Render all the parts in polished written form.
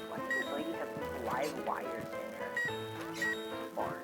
Why does this lady have live wires in her barn?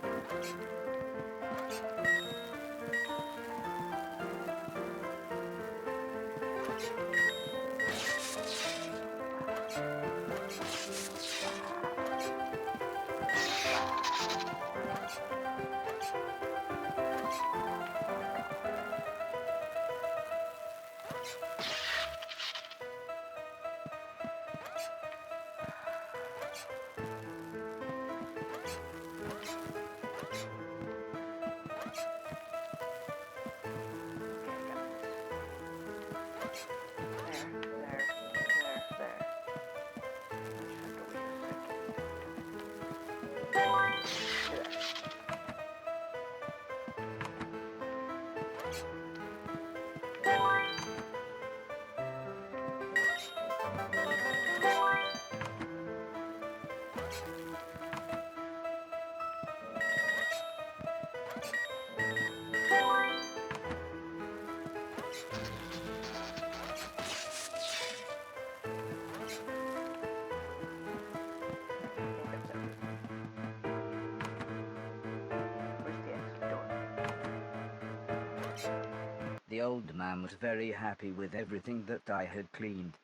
The old man was very happy with everything that I had cleaned,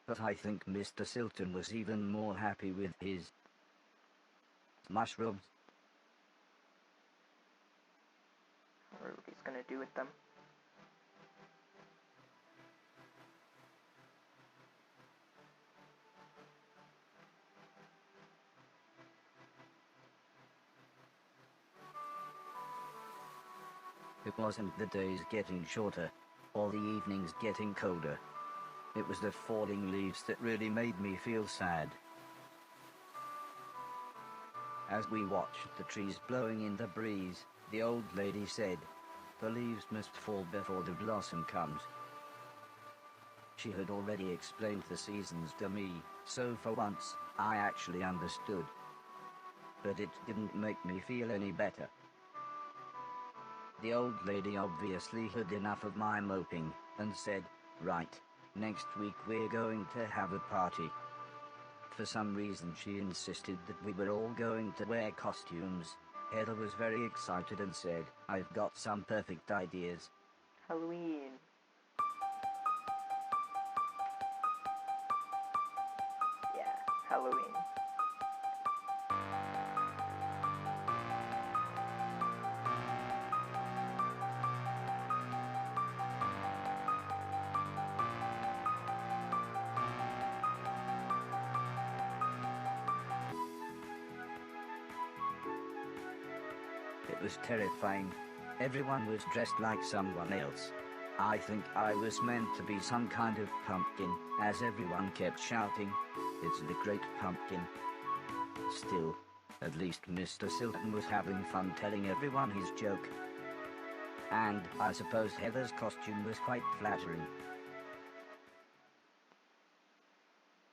but I think Mr. Silton was even more happy with his mushrooms. I wonder what he's gonna do with them. It wasn't the days getting shorter, or the evenings getting colder. It was the falling leaves that really made me feel sad. As we watched the trees blowing in the breeze, the old lady said, "The leaves must fall before the blossom comes." She had already explained the seasons to me, so for once, I actually understood. But it didn't make me feel any better. The old lady obviously had enough of my moping, and said, "Right, next week we're going to have a party." For some reason she insisted that we were all going to wear costumes. Heather was very excited and said, "I've got some perfect ideas." Halloween. Yeah, Halloween. It was terrifying. Everyone was dressed like someone else. I think I was meant to be some kind of pumpkin, as everyone kept shouting, "It's the Great Pumpkin." Still, at least Mr. Silton was having fun telling everyone his joke. And I suppose Heather's costume was quite flattering.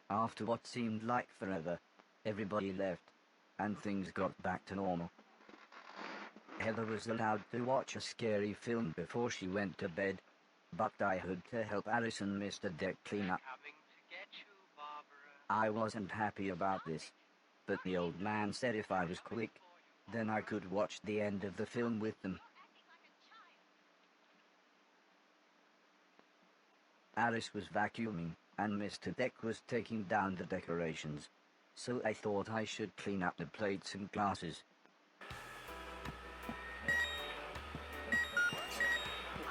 After what seemed like forever, everybody left, and things got back to normal. Heather was allowed to watch a scary film before she went to bed, but I had to help Alice and Mr. Deck clean up. I wasn't happy about this, but the old man said if I was quick, then I could watch the end of the film with them. Alice was vacuuming, and Mr. Deck was taking down the decorations, so I thought I should clean up the plates and glasses.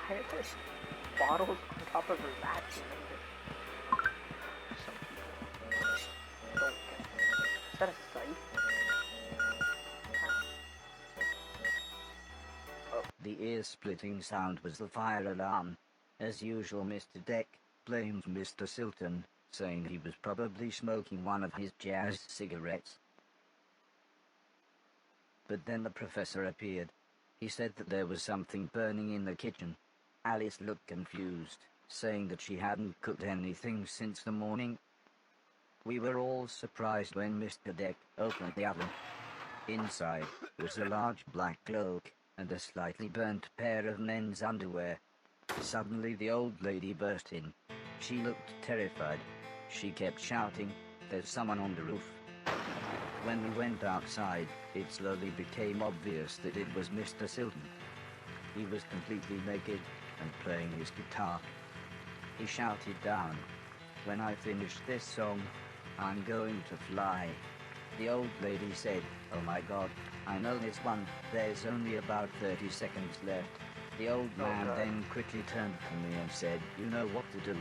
Why are there bottles on top of her vacuum? Some people don't get it. Is that a scythe? Oh. The ear-splitting sound was the fire alarm. As usual, Mr. Deck blamed Mr. Silton, saying he was probably smoking one of his jazz cigarettes. But then the professor appeared. He said that there was something burning in the kitchen. Alice looked confused, saying that she hadn't cooked anything since the morning. We were all surprised when Mr. Deck opened the oven. Inside was a large black globe, and a slightly burnt pair of men's underwear. Suddenly the old lady burst in. She looked terrified. She kept shouting, "There's someone on the roof." When we went outside, it slowly became obvious that it was Mr. Silton. He was completely naked and playing his guitar. He shouted down, "When I finish this song, I'm going to fly." The old lady said, "Oh my God, I know this one, there's only about 30 seconds left." The old man then quickly turned to me and said, "You know what to do."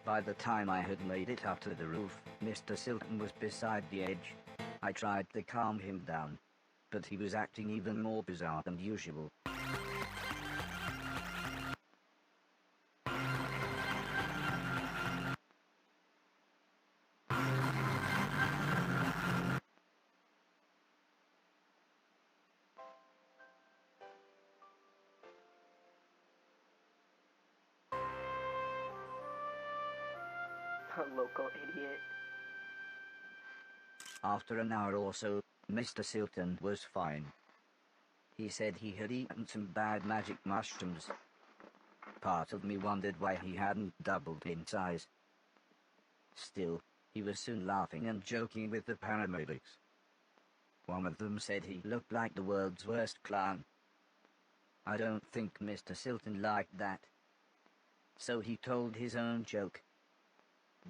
By the time I had made it up to the roof, Mr. Silton was beside the edge. I tried to calm him down, but he was acting even more bizarre than usual. Local idiot. After an hour or so, Mr. Silton was fine. He said he had eaten some bad magic mushrooms. Part of me wondered why he hadn't doubled in size. Still, he was soon laughing and joking with the paramedics. One of them said he looked like the world's worst clown. I don't think Mr. Silton liked that, so he told his own joke.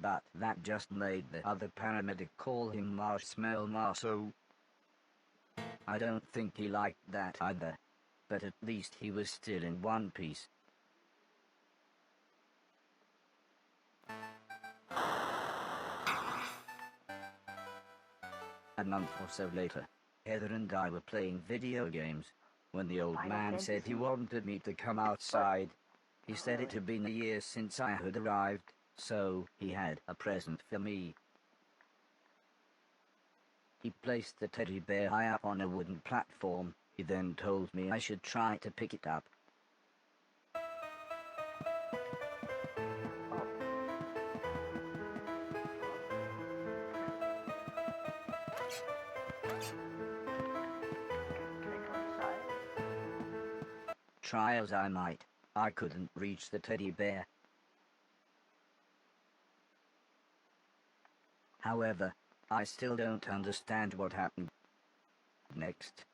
But that just made the other paramedic call him Marshmallow Marceau. I don't think he liked that either, but at least he was still in one piece. A month or so later, Heather and I were playing video games when the old man said he wanted me to come outside. He said it had been a year since I had arrived, so he had a present for me. He placed the teddy bear high up on a wooden platform. He then told me I should try to pick it up. Try as I might, I couldn't reach the teddy bear. However, I still don't understand what happened next.